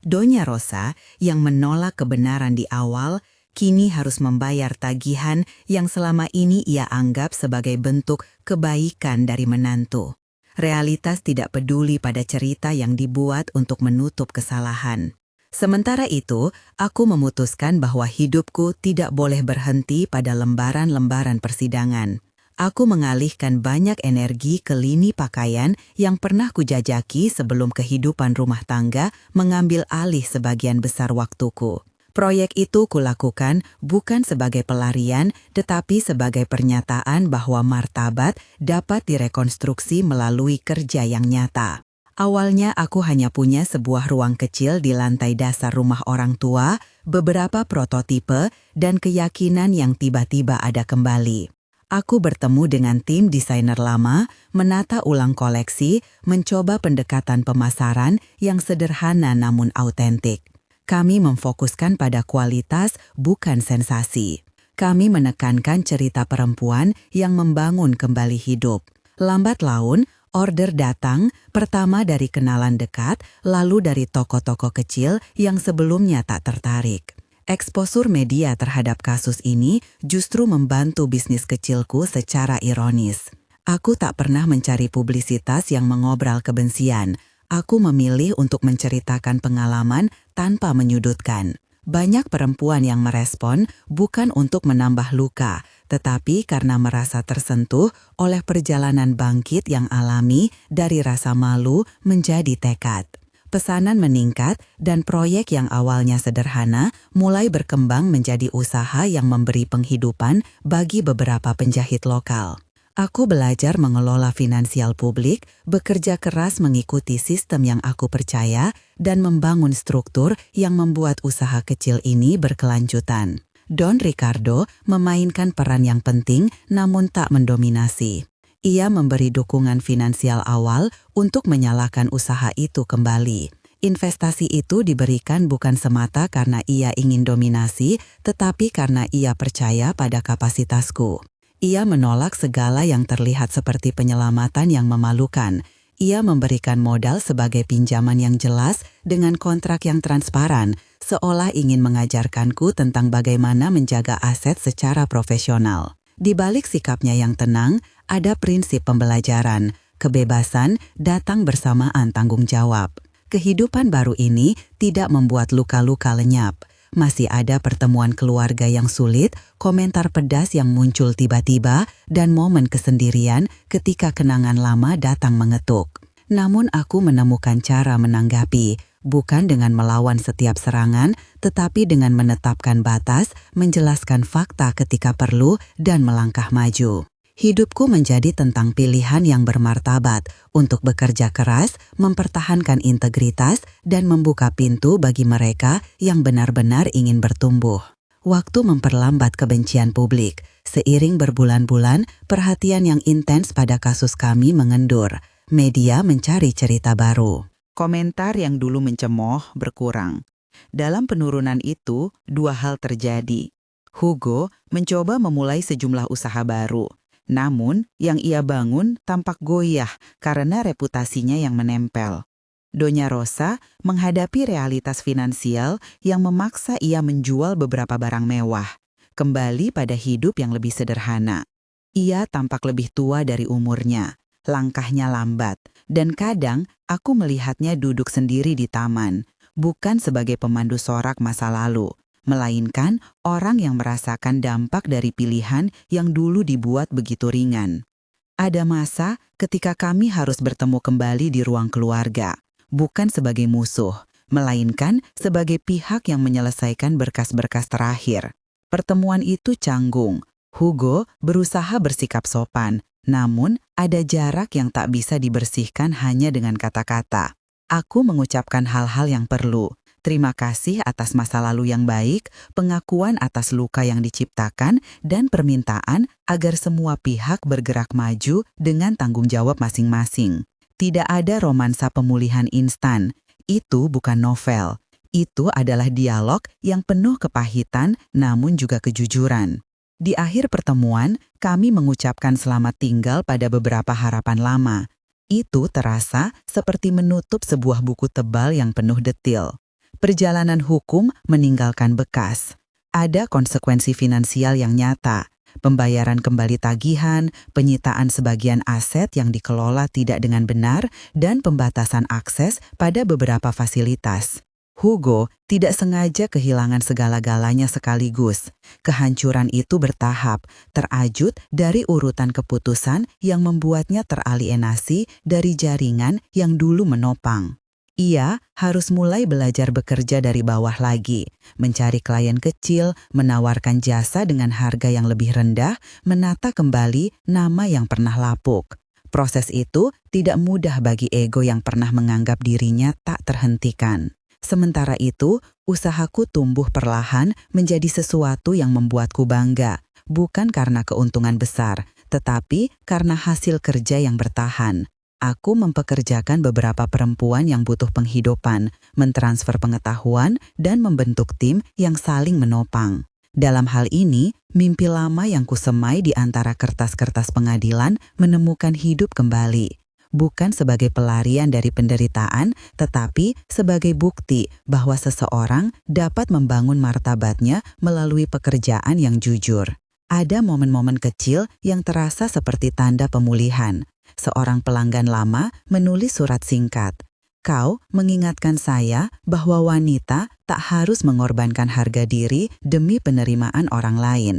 Donya Rosa yang menolak kebenaran di awal, kini harus membayar tagihan yang selama ini ia anggap sebagai bentuk kebaikan dari menantu. Realitas tidak peduli pada cerita yang dibuat untuk menutup kesalahan. Sementara itu, aku memutuskan bahwa hidupku tidak boleh berhenti pada lembaran-lembaran persidangan. Aku mengalihkan banyak energi ke lini pakaian yang pernah kujajaki sebelum kehidupan rumah tangga mengambil alih sebagian besar waktuku. Proyek itu kulakukan bukan sebagai pelarian, tetapi sebagai pernyataan bahwa martabat dapat direkonstruksi melalui kerja yang nyata. Awalnya aku hanya punya sebuah ruang kecil di lantai dasar rumah orang tua, beberapa prototipe, dan keyakinan yang tiba-tiba ada kembali. Aku bertemu dengan tim desainer lama, menata ulang koleksi, mencoba pendekatan pemasaran yang sederhana namun autentik. Kami memfokuskan pada kualitas, bukan sensasi. Kami menekankan cerita perempuan yang membangun kembali hidup. Lambat laun, order datang, pertama dari kenalan dekat, lalu dari toko-toko kecil yang sebelumnya tak tertarik. Eksposur media terhadap kasus ini justru membantu bisnis kecilku secara ironis. Aku tak pernah mencari publisitas yang mengobral kebencian. Aku memilih untuk menceritakan pengalaman tanpa menyudutkan. Banyak perempuan yang merespon bukan untuk menambah luka, tetapi karena merasa tersentuh oleh perjalanan bangkit yang alami dari rasa malu menjadi tekad. Pesanan meningkat dan proyek yang awalnya sederhana mulai berkembang menjadi usaha yang memberi penghidupan bagi beberapa penjahit lokal. Aku belajar mengelola finansial publik, bekerja keras mengikuti sistem yang aku percaya, dan membangun struktur yang membuat usaha kecil ini berkelanjutan. Don Ricardo memainkan peran yang penting namun tak mendominasi. Ia memberi dukungan finansial awal untuk menyalakan usaha itu kembali. Investasi itu diberikan bukan semata karena ia ingin dominasi, tetapi karena ia percaya pada kapasitasku. Ia menolak segala yang terlihat seperti penyelamatan yang memalukan. Ia memberikan modal sebagai pinjaman yang jelas dengan kontrak yang transparan, seolah ingin mengajarkanku tentang bagaimana menjaga aset secara profesional. Di balik sikapnya yang tenang, ada prinsip pembelajaran. Kebebasan datang bersamaan tanggung jawab. Kehidupan baru ini tidak membuat luka-luka lenyap. Masih ada pertemuan keluarga yang sulit, komentar pedas yang muncul tiba-tiba, dan momen kesendirian ketika kenangan lama datang mengetuk. Namun aku menemukan cara menanggapi, bukan dengan melawan setiap serangan, tetapi dengan menetapkan batas, menjelaskan fakta ketika perlu, dan melangkah maju. Hidupku menjadi tentang pilihan yang bermartabat untuk bekerja keras, mempertahankan integritas, dan membuka pintu bagi mereka yang benar-benar ingin bertumbuh. Waktu memperlambat kebencian publik. Seiring berbulan-bulan, perhatian yang intens pada kasus kami mengendur. Media mencari cerita baru. Komentar yang dulu mencemooh berkurang. Dalam penurunan itu, dua hal terjadi. Hugo mencoba memulai sejumlah usaha baru. Namun, yang ia bangun tampak goyah karena reputasinya yang menempel. Donya Rosa menghadapi realitas finansial yang memaksa ia menjual beberapa barang mewah, kembali pada hidup yang lebih sederhana. Ia tampak lebih tua dari umurnya, langkahnya lambat, dan kadang aku melihatnya duduk sendiri di taman, bukan sebagai pemandu sorak masa lalu, melainkan orang yang merasakan dampak dari pilihan yang dulu dibuat begitu ringan. Ada masa ketika kami harus bertemu kembali di ruang keluarga, bukan sebagai musuh, melainkan sebagai pihak yang menyelesaikan berkas-berkas terakhir. Pertemuan itu canggung. Hugo berusaha bersikap sopan, namun ada jarak yang tak bisa dibersihkan hanya dengan kata-kata. Aku mengucapkan hal-hal yang perlu. Terima kasih atas masa lalu yang baik, pengakuan atas luka yang diciptakan, dan permintaan agar semua pihak bergerak maju dengan tanggung jawab masing-masing. Tidak ada romansa pemulihan instan. Itu bukan novel. Itu adalah dialog yang penuh kepahitan namun juga kejujuran. Di akhir pertemuan, kami mengucapkan selamat tinggal pada beberapa harapan lama. Itu terasa seperti menutup sebuah buku tebal yang penuh detil. Perjalanan hukum meninggalkan bekas. Ada konsekuensi finansial yang nyata, pembayaran kembali tagihan, penyitaan sebagian aset yang dikelola tidak dengan benar, dan pembatasan akses pada beberapa fasilitas. Hugo tidak sengaja kehilangan segala-galanya sekaligus. Kehancuran itu bertahap, terajut dari urutan keputusan yang membuatnya teralienasi dari jaringan yang dulu menopang. Ia harus mulai belajar bekerja dari bawah lagi, mencari klien kecil, menawarkan jasa dengan harga yang lebih rendah, menata kembali nama yang pernah lapuk. Proses itu tidak mudah bagi ego yang pernah menganggap dirinya tak terhentikan. Sementara itu, Usahaku tumbuh perlahan menjadi sesuatu yang membuatku bangga, bukan karena keuntungan besar, tetapi karena hasil kerja yang bertahan. Aku mempekerjakan beberapa perempuan yang butuh penghidupan, mentransfer pengetahuan, dan membentuk tim yang saling menopang. Dalam hal ini, mimpi lama yang kusemai di antara kertas-kertas pengadilan menemukan hidup kembali. Bukan sebagai pelarian dari penderitaan, tetapi sebagai bukti bahwa seseorang dapat membangun martabatnya melalui pekerjaan yang jujur. Ada momen-momen kecil yang terasa seperti tanda pemulihan. Seorang pelanggan lama menulis surat singkat. Kau mengingatkan saya bahwa wanita tak harus mengorbankan harga diri demi penerimaan orang lain.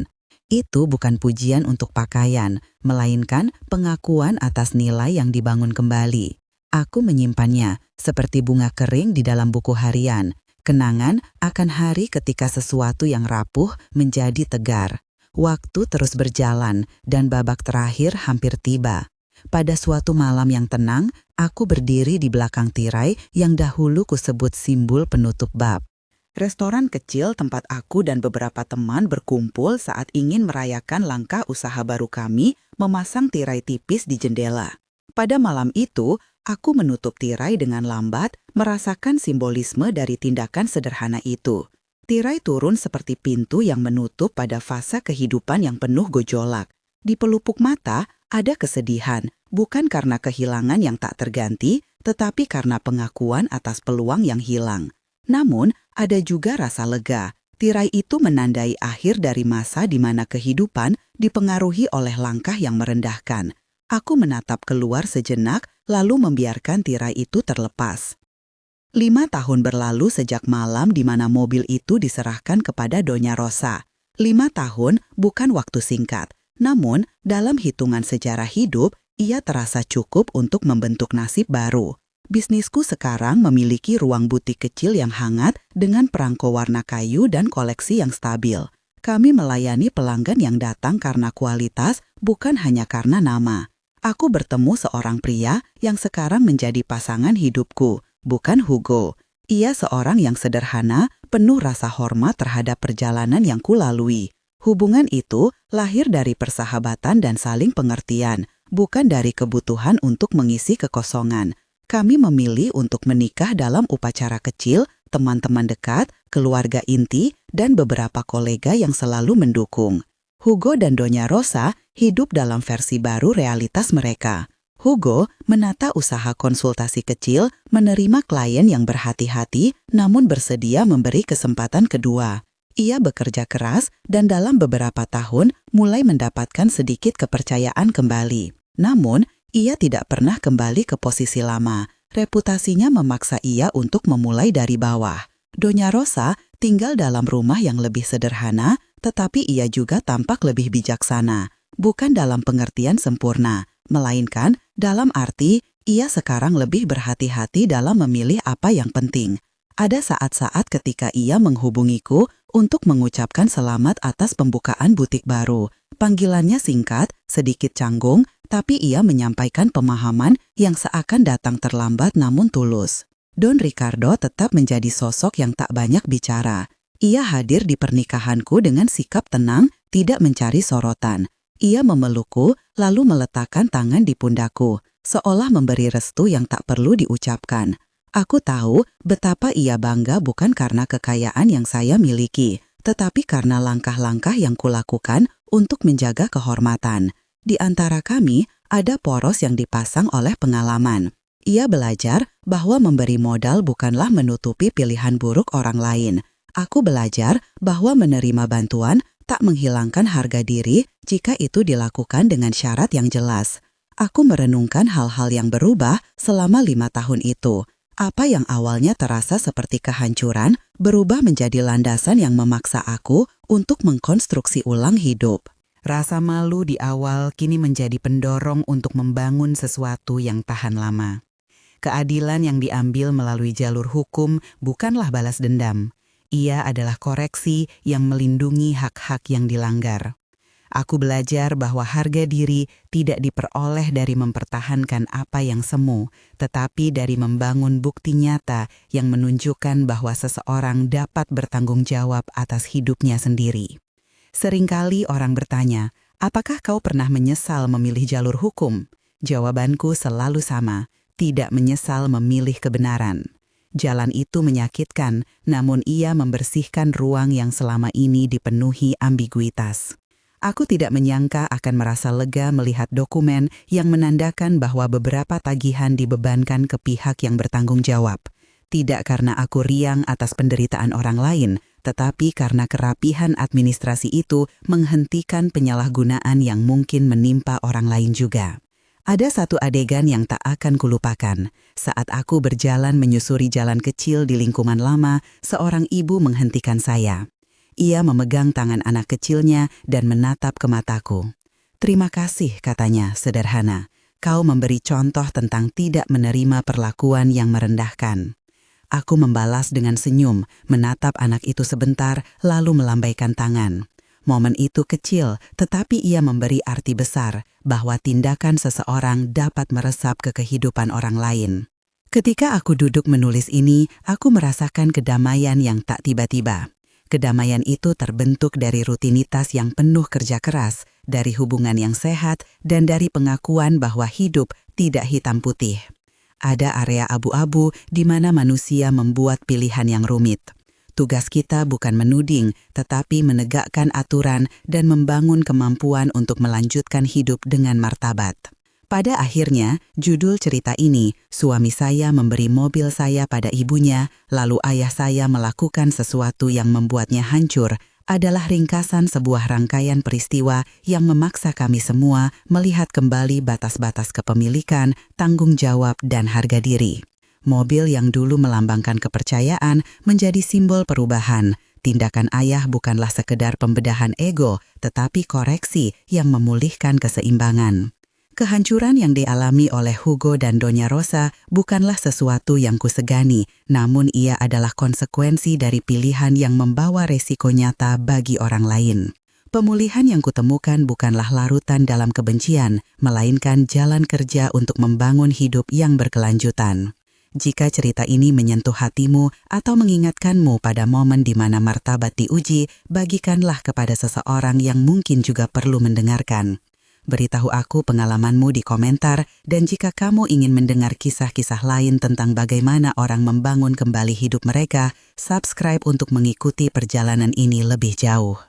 Itu bukan pujian untuk pakaian, melainkan pengakuan atas nilai yang dibangun kembali. Aku menyimpannya, seperti bunga kering di dalam buku harian. Kenangan akan hari ketika sesuatu yang rapuh menjadi tegar. Waktu terus berjalan, dan babak terakhir hampir tiba. Pada suatu malam yang tenang, aku berdiri di belakang tirai yang dahulu kusebut simbol penutup bab. Restoran kecil tempat aku dan beberapa teman berkumpul saat ingin merayakan langkah usaha baru kami memasang tirai tipis di jendela. Pada malam itu, aku menutup tirai dengan lambat, merasakan simbolisme dari tindakan sederhana itu. Tirai turun seperti pintu yang menutup pada fase kehidupan yang penuh gejolak. Di pelupuk mata, ada kesedihan, bukan karena kehilangan yang tak terganti, tetapi karena pengakuan atas peluang yang hilang. Namun, ada juga rasa lega. Tirai itu menandai akhir dari masa di mana kehidupan dipengaruhi oleh langkah yang merendahkan. Aku menatap keluar sejenak, lalu membiarkan tirai itu terlepas. 5 tahun berlalu sejak malam di mana mobil itu diserahkan kepada Donya Rosa. 5 tahun bukan waktu singkat, namun dalam hitungan sejarah hidup, ia terasa cukup untuk membentuk nasib baru. Bisnisku sekarang memiliki ruang butik kecil yang hangat dengan perangko warna kayu dan koleksi yang stabil. Kami melayani pelanggan yang datang karena kualitas, bukan hanya karena nama. Aku bertemu seorang pria yang sekarang menjadi pasangan hidupku, bukan Hugo. Ia seorang yang sederhana, penuh rasa hormat terhadap perjalanan yang kulalui. Hubungan itu lahir dari persahabatan dan saling pengertian, bukan dari kebutuhan untuk mengisi kekosongan. Kami memilih untuk menikah dalam upacara kecil, teman-teman dekat, keluarga inti, dan beberapa kolega yang selalu mendukung. Hugo dan Donya Rosa hidup dalam versi baru realitas mereka. Hugo menata usaha konsultasi kecil, menerima klien yang berhati-hati, namun bersedia memberi kesempatan kedua. Ia bekerja keras dan dalam beberapa tahun mulai mendapatkan sedikit kepercayaan kembali. Namun, ia tidak pernah kembali ke posisi lama. Reputasinya memaksa ia untuk memulai dari bawah. Donya Rosa tinggal dalam rumah yang lebih sederhana, tetapi ia juga tampak lebih bijaksana. Bukan dalam pengertian sempurna, melainkan dalam arti ia sekarang lebih berhati-hati dalam memilih apa yang penting. Ada saat-saat ketika ia menghubungiku untuk mengucapkan selamat atas pembukaan butik baru. Panggilannya singkat, sedikit canggung, tapi ia menyampaikan pemahaman yang seakan datang terlambat namun tulus. Don Ricardo tetap menjadi sosok yang tak banyak bicara. Ia hadir di pernikahanku dengan sikap tenang, tidak mencari sorotan. Ia memelukku, lalu meletakkan tangan di pundakku, seolah memberi restu yang tak perlu diucapkan. Aku tahu betapa ia bangga bukan karena kekayaan yang saya miliki, tetapi karena langkah-langkah yang kulakukan untuk menjaga kehormatan. Di antara kami, ada poros yang dipasang oleh pengalaman. Ia belajar bahwa memberi modal bukanlah menutupi pilihan buruk orang lain. Aku belajar bahwa menerima bantuan tak menghilangkan harga diri jika itu dilakukan dengan syarat yang jelas. Aku merenungkan hal-hal yang berubah selama 5 tahun itu. Apa yang awalnya terasa seperti kehancuran berubah menjadi landasan yang memaksa aku untuk mengkonstruksi ulang hidup. Rasa malu di awal kini menjadi pendorong untuk membangun sesuatu yang tahan lama. Keadilan yang diambil melalui jalur hukum bukanlah balas dendam. Ia adalah koreksi yang melindungi hak-hak yang dilanggar. Aku belajar bahwa harga diri tidak diperoleh dari mempertahankan apa yang semu, tetapi dari membangun bukti nyata yang menunjukkan bahwa seseorang dapat bertanggung jawab atas hidupnya sendiri. Seringkali orang bertanya, apakah kau pernah menyesal memilih jalur hukum? Jawabanku selalu sama, tidak menyesal memilih kebenaran. Jalan itu menyakitkan, namun ia membersihkan ruang yang selama ini dipenuhi ambiguitas. Aku tidak menyangka akan merasa lega melihat dokumen yang menandakan bahwa beberapa tagihan dibebankan ke pihak yang bertanggung jawab. Tidak karena aku riang atas penderitaan orang lain, tetapi karena kerapihan administrasi itu menghentikan penyalahgunaan yang mungkin menimpa orang lain juga. Ada satu adegan yang tak akan kulupakan. Saat aku berjalan menyusuri jalan kecil di lingkungan lama, seorang ibu menghentikan saya. Ia memegang tangan anak kecilnya dan menatap ke mataku. "Terima kasih," katanya, sederhana. "Kau memberi contoh tentang tidak menerima perlakuan yang merendahkan." Aku membalas dengan senyum, menatap anak itu sebentar, lalu melambaikan tangan. Momen itu kecil, tetapi ia memberi arti besar bahwa tindakan seseorang dapat meresap ke kehidupan orang lain. Ketika aku duduk menulis ini, aku merasakan kedamaian yang tak tiba-tiba. Kedamaian itu terbentuk dari rutinitas yang penuh kerja keras, dari hubungan yang sehat, dan dari pengakuan bahwa hidup tidak hitam putih. Ada area abu-abu di mana manusia membuat pilihan yang rumit. Tugas kita bukan menuding, tetapi menegakkan aturan dan membangun kemampuan untuk melanjutkan hidup dengan martabat. Pada akhirnya, judul cerita ini, suami saya memberi mobil saya pada ibunya, lalu ayah saya melakukan sesuatu yang membuatnya hancur, adalah ringkasan sebuah rangkaian peristiwa yang memaksa kami semua melihat kembali batas-batas kepemilikan, tanggung jawab, dan harga diri. Mobil yang dulu melambangkan kepercayaan menjadi simbol perubahan. Tindakan ayah bukanlah sekedar pembedahan ego, tetapi koreksi yang memulihkan keseimbangan. Kehancuran yang dialami oleh Hugo dan Donya Rosa bukanlah sesuatu yang kusegani, namun ia adalah konsekuensi dari pilihan yang membawa resiko nyata bagi orang lain. Pemulihan yang kutemukan bukanlah larutan dalam kebencian, melainkan jalan kerja untuk membangun hidup yang berkelanjutan. Jika cerita ini menyentuh hatimu atau mengingatkanmu pada momen di mana martabat diuji, bagikanlah kepada seseorang yang mungkin juga perlu mendengarkan. Beritahu aku pengalamanmu di komentar, dan jika kamu ingin mendengar kisah-kisah lain tentang bagaimana orang membangun kembali hidup mereka, subscribe untuk mengikuti perjalanan ini lebih jauh.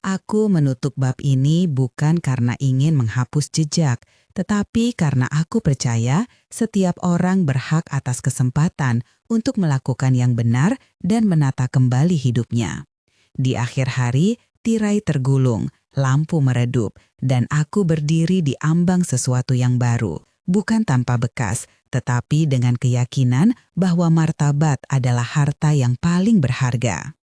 Aku menutup bab ini bukan karena ingin menghapus jejak, tetapi karena aku percaya setiap orang berhak atas kesempatan untuk melakukan yang benar dan menata kembali hidupnya. Di akhir hari, tirai tergulung, lampu meredup, dan aku berdiri di ambang sesuatu yang baru, bukan tanpa bekas, tetapi dengan keyakinan bahwa martabat adalah harta yang paling berharga.